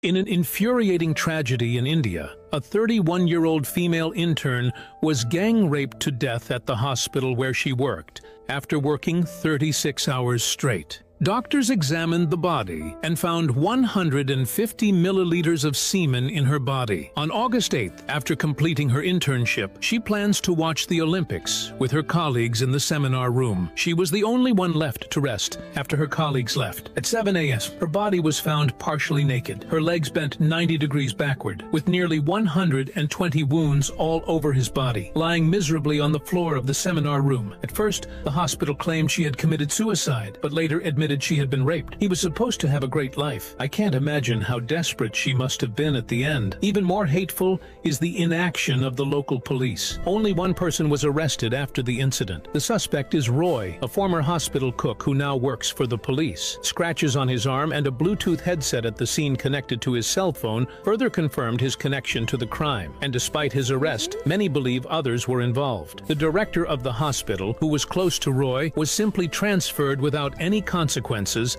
In an infuriating tragedy in India, a 31-year-old female intern was gang raped to death at the hospital where she worked after working 36 hours straight. Doctors examined the body and found 150 milliliters of semen in her body. On August 8th, after completing her internship, she plans to watch the Olympics with her colleagues in the seminar room. She was the only one left to rest after her colleagues left. At 7 a.m., her body was found partially naked, her legs bent 90 degrees backward, with nearly 120 wounds all over his body, lying miserably on the floor of the seminar room. At first, the hospital claimed she had committed suicide, but later admitted she had been raped. He was supposed to have a great life. I can't imagine how desperate she must have been at the end. Even more hateful is the inaction of the local police. Only one person was arrested after the incident. The suspect is Roy, a former hospital cook who now works for the police. Scratches on his arm and a Bluetooth headset at the scene connected to his cell phone further confirmed his connection to the crime. And despite his arrest, many believe others were involved. The director of the hospital, who was close to Roy, was simply transferred without any consequences,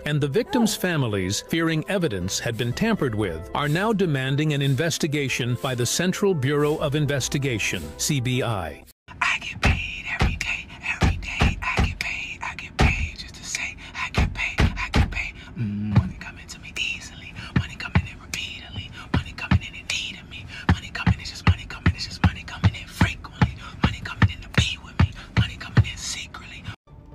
and the victims' families, fearing evidence had been tampered with, are now demanding an investigation by the Central Bureau of Investigation, CBI. I get paid every day, every day. I get paid just to say I get paid, I get paid. Money coming to me easily, money coming in repeatedly, money coming in and needing me, money coming, it's just money coming, it's just money coming in frequently, money coming in to be with me, money coming in secretly.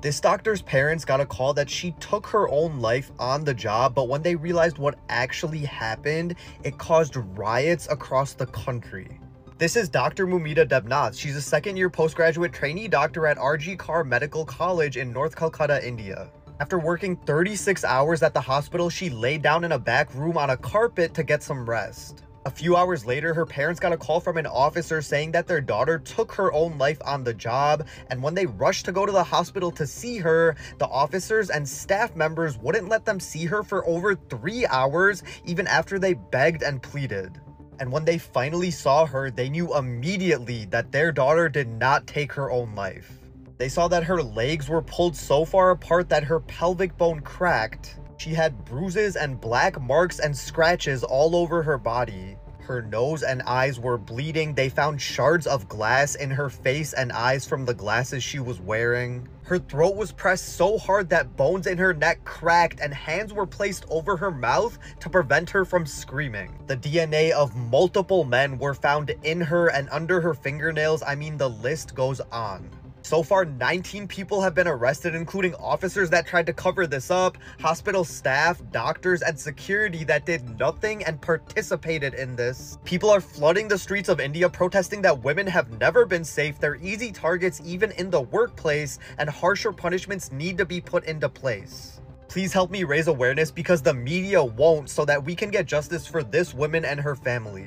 This doctor's parents got a call that she took her own life on the job, but when they realized what actually happened, it caused riots across the country. This is Dr. Mumita Debnath. She's a second-year postgraduate trainee doctor at RG Kar Medical College in North Calcutta, India. After working 36 hours at the hospital, she laid down in a back room on a carpet to get some rest. A few hours later, her parents got a call from an officer saying that their daughter took her own life on the job, and when they rushed to go to the hospital to see her, the officers and staff members wouldn't let them see her for over 3 hours, even after they begged and pleaded. And when they finally saw her, they knew immediately that their daughter did not take her own life. They saw that her legs were pulled so far apart that her pelvic bone cracked. She had bruises and black marks and scratches all over her body. Her nose and eyes were bleeding. They found shards of glass in her face and eyes from the glasses she was wearing. Her throat was pressed so hard that bones in her neck cracked, and hands were placed over her mouth to prevent her from screaming. The DNA of multiple men were found in her and under her fingernails. I mean, the list goes on. So far, 19 people have been arrested, including officers that tried to cover this up, hospital staff, doctors, and security that did nothing and participated in this. People are flooding the streets of India protesting that women have never been safe, they're easy targets even in the workplace, and harsher punishments need to be put into place. Please help me raise awareness because the media won't, so that we can get justice for this woman and her family.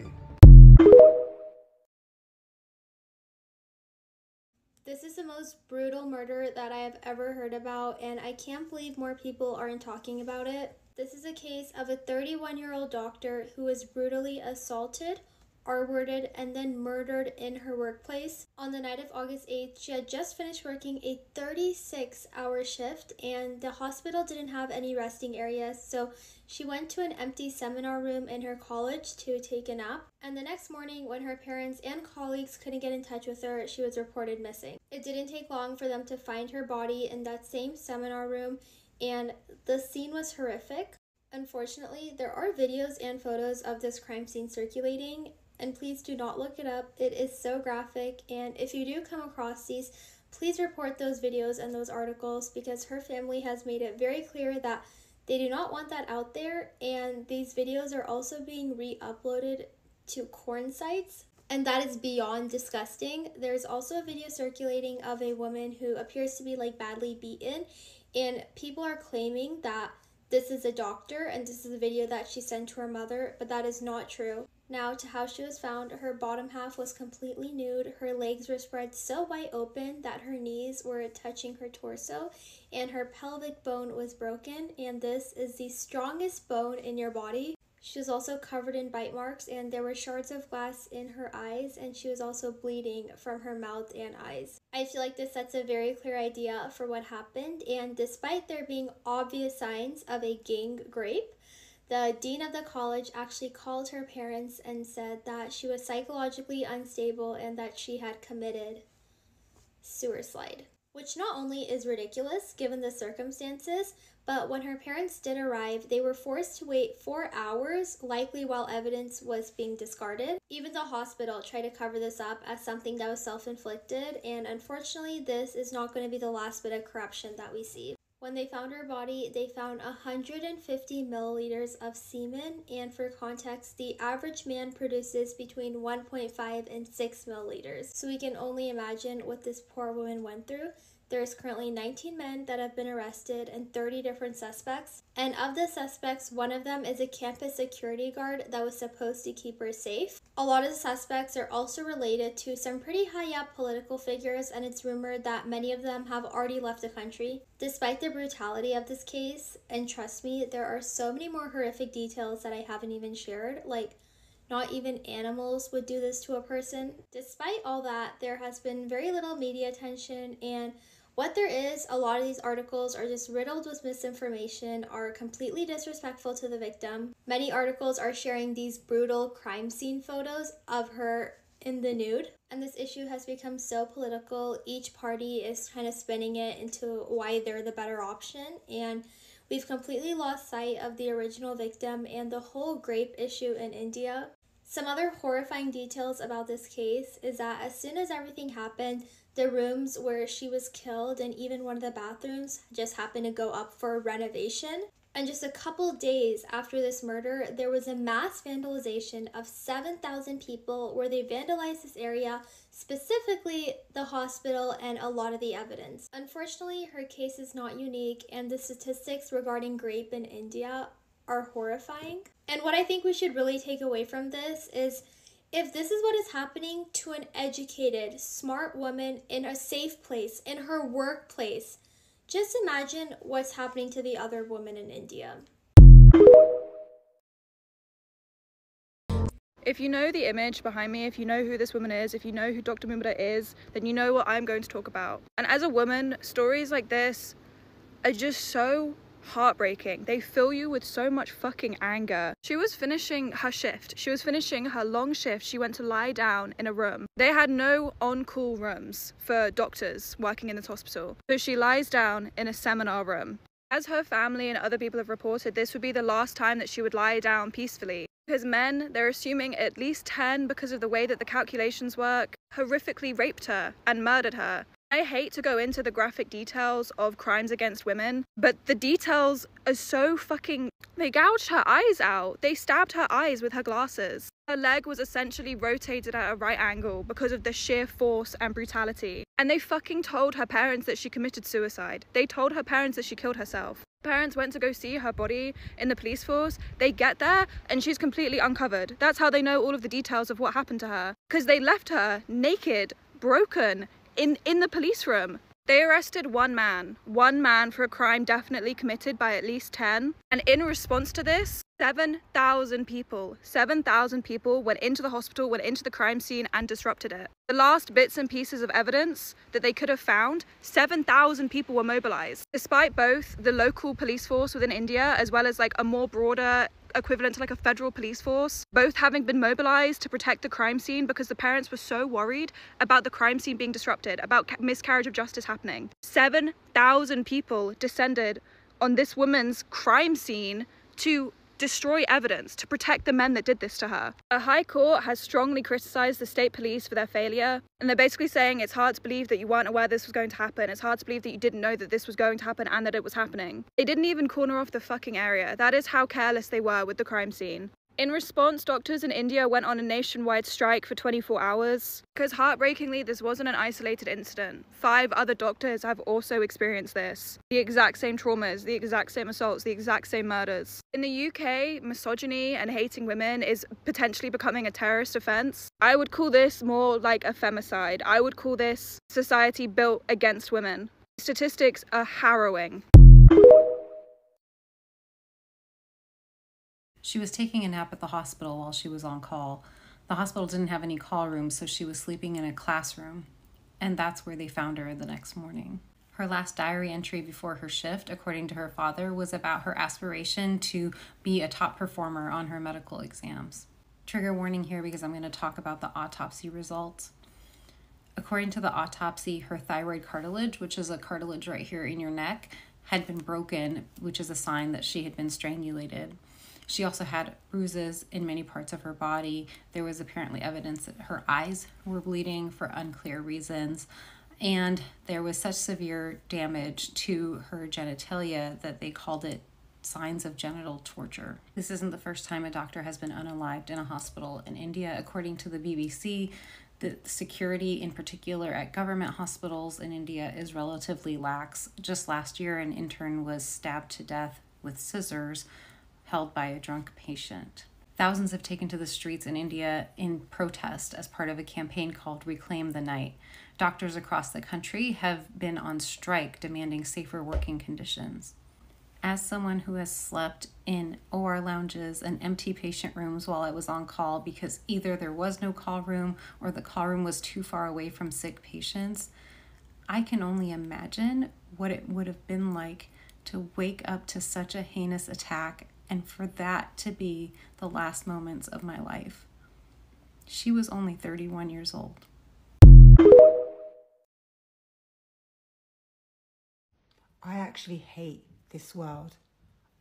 This is the most brutal murder that I have ever heard about, and I can't believe more people aren't talking about it. This is a case of a 31-year-old doctor who was brutally assaulted, R-worded, and then murdered in her workplace. On the night of August 8th, she had just finished working a 36-hour shift, and the hospital didn't have any resting areas, so she went to an empty seminar room in her college to take a nap. And the next morning, when her parents and colleagues couldn't get in touch with her, she was reported missing. It didn't take long for them to find her body in that same seminar room, and the scene was horrific. Unfortunately, there are videos and photos of this crime scene circulating, and please do not look it up. It is so graphic, and if you do come across these, please report those videos and those articles, because her family has made it very clear that they do not want that out there, and these videos are also being re-uploaded to porn sites, and that is beyond disgusting. There's also a video circulating of a woman who appears to be like badly beaten, and people are claiming that this is a doctor and this is a video that she sent to her mother, but that is not true. Now to how she was found, her bottom half was completely nude, her legs were spread so wide open that her knees were touching her torso, and her pelvic bone was broken, and this is the strongest bone in your body. She was also covered in bite marks, and there were shards of glass in her eyes, and she was also bleeding from her mouth and eyes. I feel like this sets a very clear idea for what happened, and despite there being obvious signs of a gang rape, The dean of the college actually called her parents and said that she was psychologically unstable and that she had committed suicide, which not only is ridiculous given the circumstances, but when her parents did arrive, they were forced to wait 4 hours, likely while evidence was being discarded. Even the hospital tried to cover this up as something that was self-inflicted, and unfortunately, this is not going to be the last bit of corruption that we see. When they found her body, they found 150 milliliters of semen, and for context, the average man produces between 1.5 and 6 milliliters. So we can only imagine what this poor woman went through. There is currently 19 men that have been arrested and 30 different suspects. And of the suspects, one of them is a campus security guard that was supposed to keep her safe. A lot of the suspects are also related to some pretty high up political figures, and it's rumored that many of them have already left the country. Despite the brutality of this case, and trust me, there are so many more horrific details that I haven't even shared, like not even animals would do this to a person. Despite all that, there has been very little media attention, and what there is, a lot of these articles are just riddled with misinformation, are completely disrespectful to the victim. Many articles are sharing these brutal crime scene photos of her in the nude. And this issue has become so political, each party is kind of spinning it into why they're the better option. And we've completely lost sight of the original victim and the whole grape issue in India. Some other horrifying details about this case is that as soon as everything happened, the rooms where she was killed and even one of the bathrooms just happened to go up for renovation. And just a couple days after this murder, there was a mass vandalization of 7,000 people where they vandalized this area, specifically the hospital and a lot of the evidence. Unfortunately, her case is not unique, and the statistics regarding rape in India are horrifying. And what I think we should really take away from this is, if this is what is happening to an educated, smart woman in a safe place, in her workplace, just imagine what's happening to the other women in India. If you know the image behind me, if you know who this woman is, if you know who Dr. Mumtaz is, then you know what I'm going to talk about. And as a woman, stories like this are just so heartbreaking. They fill you with so much fucking anger. She was finishing her shift. She was finishing her long shift. She went to lie down in a room. They had no on-call rooms for doctors working in this hospital. So she lies down in a seminar room. As her family and other people have reported, this would be the last time that she would lie down peacefully. Because men, they're assuming at least 10, because of the way that the calculations work, horrifically raped her and murdered her. I hate to go into the graphic details of crimes against women, but the details are so fucking... They gouged her eyes out. They stabbed her eyes with her glasses. Her leg was essentially rotated at a right angle because of the sheer force and brutality. And they fucking told her parents that she committed suicide. They told her parents that she killed herself. Parents went to go see her body in the police force. They get there and she's completely uncovered. That's how they know all of the details of what happened to her. Because they left her naked, broken, in the police room. They arrested one man for a crime definitely committed by at least 10. And in response to this, 7,000 people went into the hospital, went into the crime scene and disrupted it. The last bits and pieces of evidence that they could have found, 7,000 people were mobilized. Despite both the local police force within India, as well as like a more broader equivalent to like a federal police force, both having been mobilized to protect the crime scene because the parents were so worried about the crime scene being disrupted, about miscarriage of justice happening. 7,000 people descended on this woman's crime scene to destroy evidence, to protect the men that did this to her. A high court has strongly criticized the state police for their failure, and they're basically saying it's hard to believe that you weren't aware this was going to happen. It's hard to believe that you didn't know that this was going to happen and that it was happening. They didn't even corner off the fucking area. That is how careless they were with the crime scene. In response, doctors in India went on a nationwide strike for 24 hours. Because heartbreakingly, this wasn't an isolated incident. 5 other doctors have also experienced this. The exact same traumas, the exact same assaults, the exact same murders. In the UK, misogyny and hating women is potentially becoming a terrorist offence. I would call this more like a femicide. I would call this society built against women. Statistics are harrowing. She was taking a nap at the hospital while she was on call. The hospital didn't have any call rooms, so she was sleeping in a classroom. And that's where they found her the next morning. Her last diary entry before her shift, according to her father, was about her aspiration to be a top performer on her medical exams. Trigger warning here because I'm going to talk about the autopsy results. According to the autopsy, her thyroid cartilage, which is a cartilage right here in your neck, had been broken, which is a sign that she had been strangulated. She also had bruises in many parts of her body. There was apparently evidence that her eyes were bleeding for unclear reasons. And there was such severe damage to her genitalia that they called it signs of genital torture. This isn't the first time a doctor has been unalived in a hospital in India. According to the BBC, the security, in particular at government hospitals in India, is relatively lax. Just last year, an intern was stabbed to death with scissors held by a drunk patient. Thousands have taken to the streets in India in protest as part of a campaign called Reclaim the Night. Doctors across the country have been on strike demanding safer working conditions. As someone who has slept in OR lounges and empty patient rooms while I was on call because either there was no call room or the call room was too far away from sick patients, I can only imagine what it would have been like to wake up to such a heinous attack and for that to be the last moments of my life. She was only 31 years old. I actually hate this world.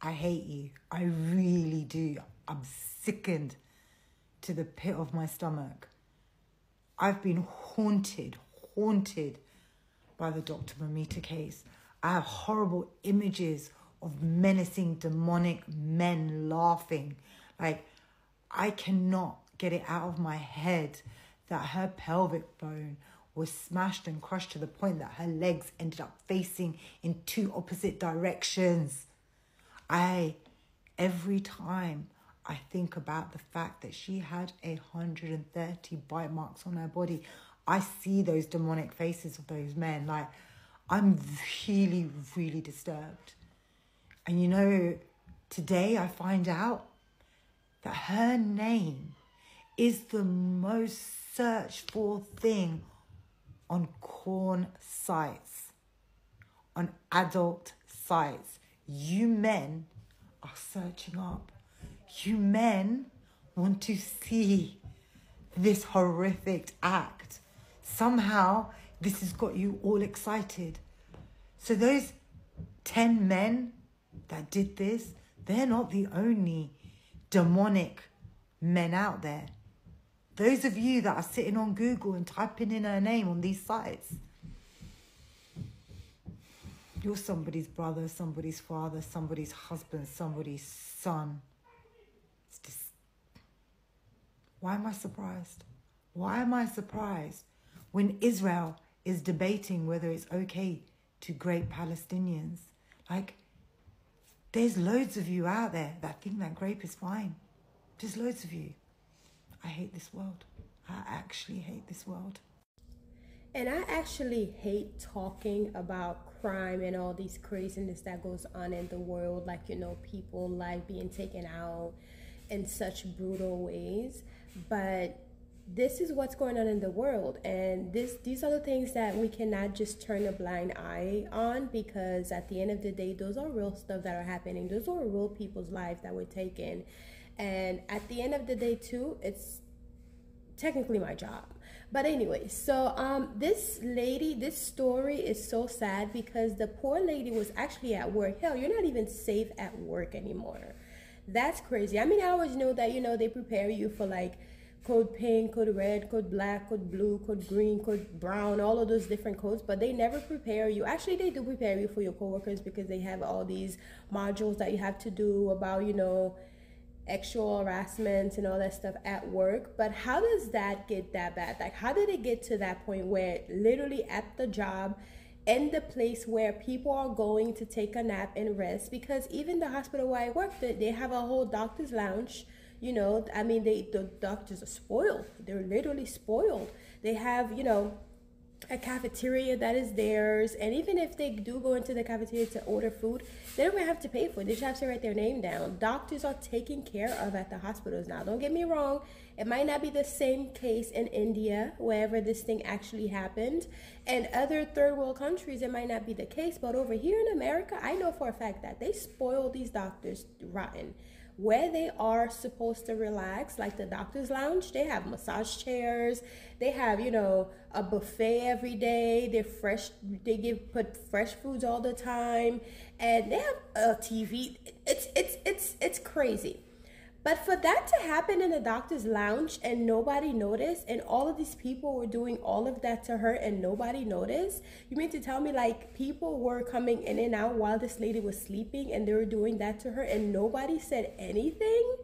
I hate you. I really do. I'm sickened to the pit of my stomach. I've been haunted by the Dr. Momita case. I have horrible images of menacing, demonic men laughing. Like, I cannot get it out of my head that her pelvic bone was smashed and crushed to the point that her legs ended up facing in two opposite directions. Every time I think about the fact that she had 130 bite marks on her body, I see those demonic faces of those men. Like, I'm really, really disturbed. And you know, today I find out that her name is the most searched for thing on porn sites, on adult sites. You men are searching up. You men want to see this horrific act. Somehow this has got you all excited. So those 10 men that did this, they're not the only demonic men out there. Those of you that are sitting on Google and typing in her name on these sites, you're somebody's brother, somebody's father, somebody's husband, somebody's son. Why am I surprised? Why am I surprised when Israel is debating whether it's okay to grape Palestinians? Like, there's loads of you out there that think that grape is fine. There's loads of you. I hate this world. I actually hate this world. And I actually hate talking about crime and all these craziness that goes on in the world, like, you know, people like being taken out in such brutal ways. But this is what's going on in the world, and these are the things that we cannot just turn a blind eye on, because at the end of the day, those are real stuff that are happening. Those are real people's lives that were taken. And at the end of the day too, it's technically my job. But anyway, so this lady, this story is so sad because the poor lady was actually at work. Hell, you're not even safe at work anymore. That's crazy. I mean, I always know that, you know, they prepare you for like code pink, code red, code black, code blue, code green, code brown, all of those different codes, but they never prepare you. Actually, they do prepare you for your coworkers because they have all these modules that you have to do about, you know, sexual harassment and all that stuff at work. But how does that get that bad? Like, how did it get to that point where literally at the job, in the place where people are going to take a nap and rest? Because even the hospital where I worked at, they have a whole doctor's lounge. You know, I mean, the doctors are spoiled. They're literally spoiled. They have, you know, a cafeteria that is theirs, and even if they do go into the cafeteria to order food, they don't even have to pay for it. They just have to write their name down. Doctors are taken care of at the hospitals now. Don't get me wrong, it might not be the same case in India, wherever this thing actually happened, and other third world countries it might not be the case, but over here in America, I know for a fact that they spoil these doctors rotten. Where they are supposed to relax, like the doctor's lounge, they have massage chairs, they have, you know, a buffet every day, they put fresh foods all the time, and they have a TV. It's crazy. But for that to happen in the doctor's lounge and nobody noticed, and all of these people were doing all of that to her and nobody noticed, you mean to tell me like people were coming in and out while this lady was sleeping and they were doing that to her and nobody said anything?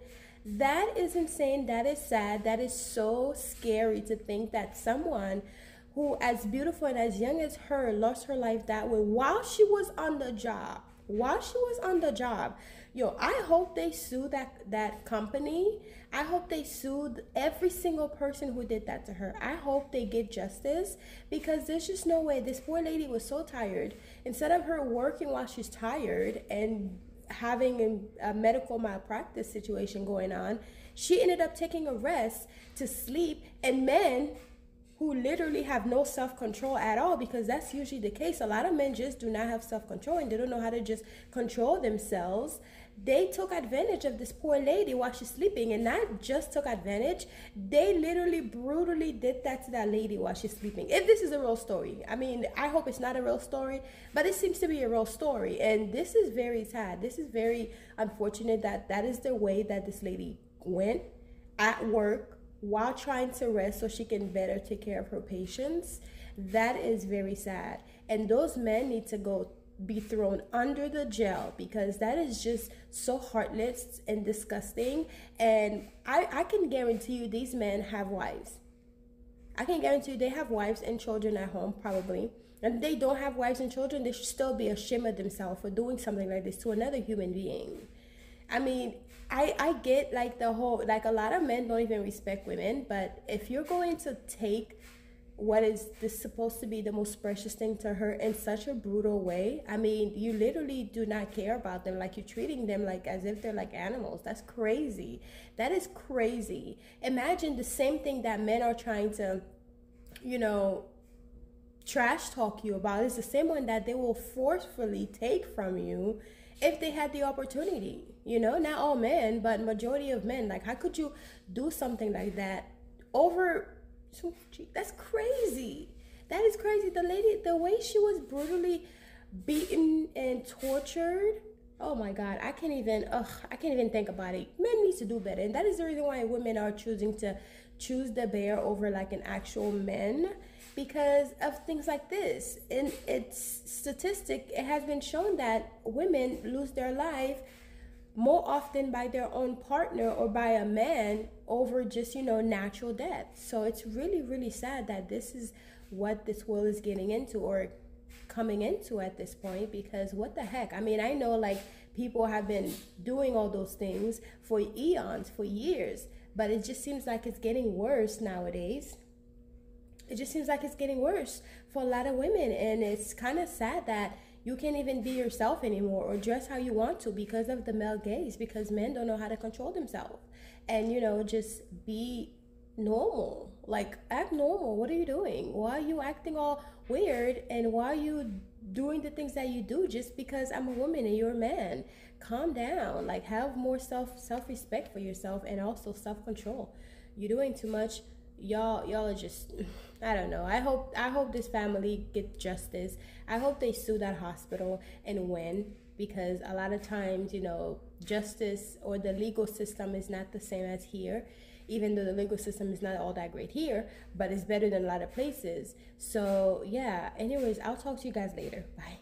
That is insane. That is sad. That is so scary to think that someone who as beautiful and as young as her lost her life that way while she was on the job. Yo, I hope they sue that company. I hope they sued every single person who did that to her. I hope they get justice, because there's just no way. This poor lady was so tired. Instead of her working while she's tired and having a medical malpractice situation going on, she ended up taking a rest to sleep. And men who literally have no self-control at all, because that's usually the case. A lot of men just do not have self-control and they don't know how to just control themselves. They took advantage of this poor lady while she's sleeping, and not just took advantage, they literally brutally did that to that lady while she's sleeping. If this is a real story, I mean, I hope it's not a real story, but it seems to be a real story, and this is very sad. This is very unfortunate that is the way that this lady went at work while trying to rest so she can better take care of her patients. That is very sad, and those men need to be thrown under the jail, because that is just so heartless and disgusting. And I can guarantee you these men have wives. I can guarantee you they have wives and children at home probably. And if they don't have wives and children, they should still be ashamed of themselves for doing something like this to another human being. I mean, I get like the whole, like a lot of men don't even respect women, but if you're going to take what is this supposed to be the most precious thing to her in such a brutal way, I mean, you literally do not care about them. Like, you're treating them like as if they're like animals. That's crazy. That is crazy. Imagine the same thing that men are trying to, you know, trash talk you about is the same one that they will forcefully take from you if they had the opportunity. You know, not all men, but majority of men. Like, how could you do something like that over? That's crazy. That is crazy. The lady, the way she was brutally beaten and tortured, oh my God, I can't even think about it. Men need to do better, and that is the reason why women are choosing to choose the bear over like an actual man, because of things like this. In its statistic, it has been shown that women lose their life more often by their own partner or by a man over just, you know, natural death. So it's really, really sad that this is what this world is getting into or coming into at this point, because what the heck? I mean, I know like people have been doing all those things for eons, for years, but it just seems like it's getting worse nowadays. It just seems like it's getting worse for a lot of women, and it's kind of sad that you can't even be yourself anymore or dress how you want to because of the male gaze, because men don't know how to control themselves and, you know, just be normal. Like, act normal. What are you doing? Why are you acting all weird, and why are you doing the things that you do just because I'm a woman and you're a man? Calm down. Like, have more self-respect for yourself, and also self-control. You're doing too much. Y'all are just, I don't know. I hope this family gets justice. I hope they sue that hospital and win, because a lot of times, you know, justice or the legal system is not the same as here, even though the legal system is not all that great here, but it's better than a lot of places. So yeah, anyways, I'll talk to you guys later. Bye.